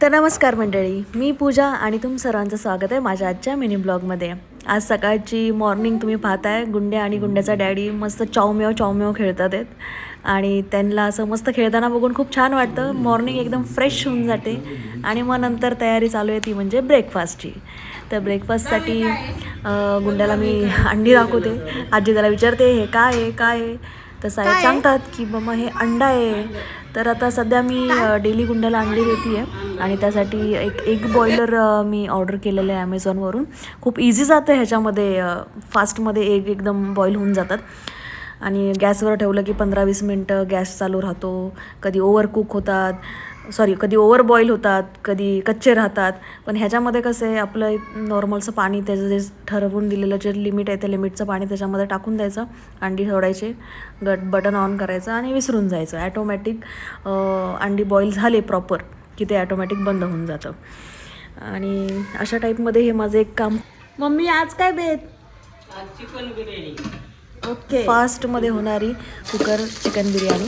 तर नमस्कार मंडळी, मी पूजा आणि तुम सर्वांचं स्वागत आहे माझ्या आजच्या मिनी ब्लॉगमध्ये. आज सकाळची मॉर्निंग तुम्ही पाहताय. गुंड्या आणि गुंड्याचा डॅडी मस्त चावमेव खेळतात आहेत आणि त्यांना असं मस्त खेळताना बघून खूप छान वाटतं. मॉर्निंग एकदम फ्रेश होऊन जाते आणि मग नंतर तयारी चालू आहे ती म्हणजे ब्रेकफास्टची. तर ब्रेकफास्टसाठी गुंड्याला मी अंडी दाखवते. आजी त्याला विचारते हे काय आहे काय आहे, तर साहेब सांगतात की मम्मा हे अंडा आहे. तर आता सध्या मी डेली गुंड्याला अंडी देते आहे आणि त्यासाठी एक एग बॉयलर मी ऑर्डर केलेलं आहे ॲमेझॉनवरून. खूप इझी जातं ह्याच्यामध्ये, फास्टमध्ये एग एकदम बॉईल होऊन जातात आणि गॅसवर ठेवलं की 15-20 मिनटं गॅस चालू राहतो. कधी ओव्हर कुक होतात, कधी ओव्हर बॉईल होतात, कधी कच्चे राहतात. पण ह्याच्यामध्ये कसं आहे, आपलं नॉर्मलचं पाणी त्याचं जे ठरवून दिलेलं जे लिमिट आहे त्या लिमिटचं पाणी त्याच्यामध्ये टाकून द्यायचं, अंडी सोडायचे, बटन ऑन करायचं आणि विसरून जायचं. ॲटोमॅटिक अंडी बॉईल झाले प्रॉपर की ते ॲटोमॅटिक बंद होऊन जातं. आणि अशा टाईपमध्ये हे माझं एक काम. मम्मी आज काय बेत? चिकन बिर्याणी. ओके. फास्टमध्ये होणारी कुकर चिकन बिर्याणी.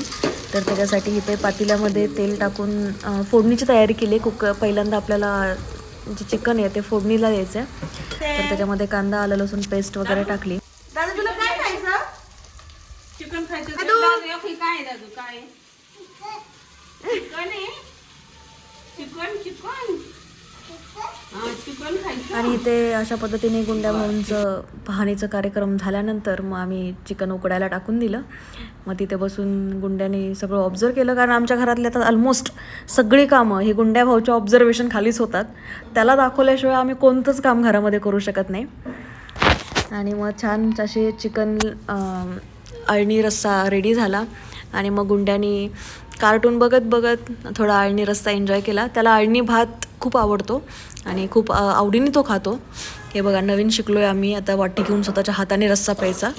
तर त्याच्यासाठी इथे पातेल्यामध्ये तेल टाकून फोडणीची तयारी केली. पहिल्यांदा आपल्याला जे चिकन आहे ते फोडणीला द्यायचं आहे. तर त्याच्यामध्ये कांदा, आलं, लसूण पेस्ट वगैरे टाकली. दादा तुला काय खायचं? चिकन खायचं दादू. दादू, हे काय आहे दादू? काय आहे? चिकन आहे? चिकन चिकन हा, चिकन खायचं. आणि इथे अशा पद्धतीने गुंड्या भाऊंचं पाहणीचं कार्यक्रम झाल्यानंतर मग आम्ही चिकन उकडायला टाकून दिलं. मग तिथे बसून गुंड्याने सगळं ऑब्झर्व केलं, कारण आमच्या घरातले आता ऑलमोस्ट सगळी कामं ही गुंड्या भाऊच्या ऑब्झर्वेशन खालीच होतात. त्याला दाखवल्याशिवाय आम्ही कोणतंच काम घरामध्ये करू शकत नाही. आणि मग छान असे चिकन अळणी रस्सा रेडी झाला आणि मग गुंड्यानी कार्टून बघत बघत थोडा अळणी रस्सा एन्जॉय केला. त्याला अळणी भात खूप आवडतो आणि खूप आवडीने तो खातो. हे बघा, नवीन शिकलो आहे आम्ही आता वाटी घेऊन स्वतःच्या हाताने रस्सा प्यायचा.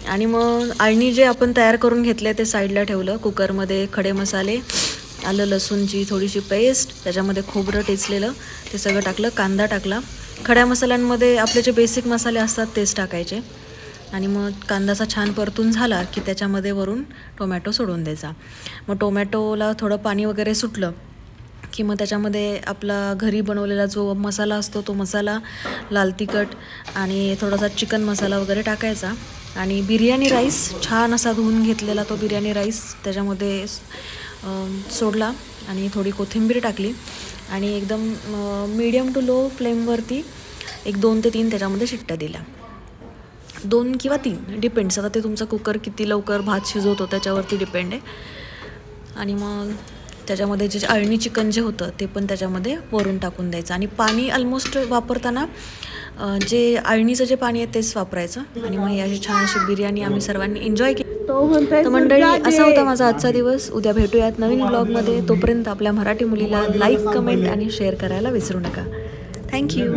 आणि मग अळणी जे आपण तयार करून घेतले ते साईडला ठेवलं. कुकरमध्ये खडे मसाले, आलं लसूणची थोडीशी पेस्ट, त्याच्यामध्ये खोबरं टेचलेलं ते सगळं टाकलं, कांदा टाकला. खड्या मसाल्यांमध्ये आपले जे बेसिक मसाले असतात तेच टाकायचे. आणि मग कांदाचा छान परतून झाला की त्याच्यामध्ये वरून टोमॅटो सोडून द्यायचा. मग टोमॅटोला थोडं पाणी वगैरे सुटलं की मग त्याच्यामध्ये आपला घरी बनवलेला जो मसाला असतो तो मसाला, लाल तिखट आणि थोडासा चिकन मसाला वगैरे टाकायचा. आणि बिर्याणी राईस छान असा धुवून घेतलेला तो बिर्याणी राईस त्याच्यामध्ये सोडला आणि थोडी कोथिंबीर टाकली आणि एकदम मीडियम टू लो फ्लेमवरती 1-2 ते 3 त्याच्यामध्ये शिट्ट्या दिल्या. 2 किंवा 3 डिपेंड्स, आता ते तुमचा कुकर किती लवकर भात शिजवतो त्याच्यावरती डिपेंड आहे. आणि मग त्याच्यामध्ये जे अळणी चिकन जे होतं ते पण त्याच्यामध्ये वरून टाकून द्यायचं. आणि पाणी ऑलमोस्ट वापरताना जे अळणीचं जे पाणी आहे तेच वापरायचं. आणि मग अशी छान अशी बिर्याणी आम्ही सर्वांनी एन्जॉय केली. तर मंडळी, असा होता माझा आजचा दिवस. उद्या भेटूयात नवीन ब्लॉगमध्ये. तोपर्यंत आपल्या मराठी मुलीला लाईक, कमेंट आणि शेअर करायला विसरू नका. थँक्यू.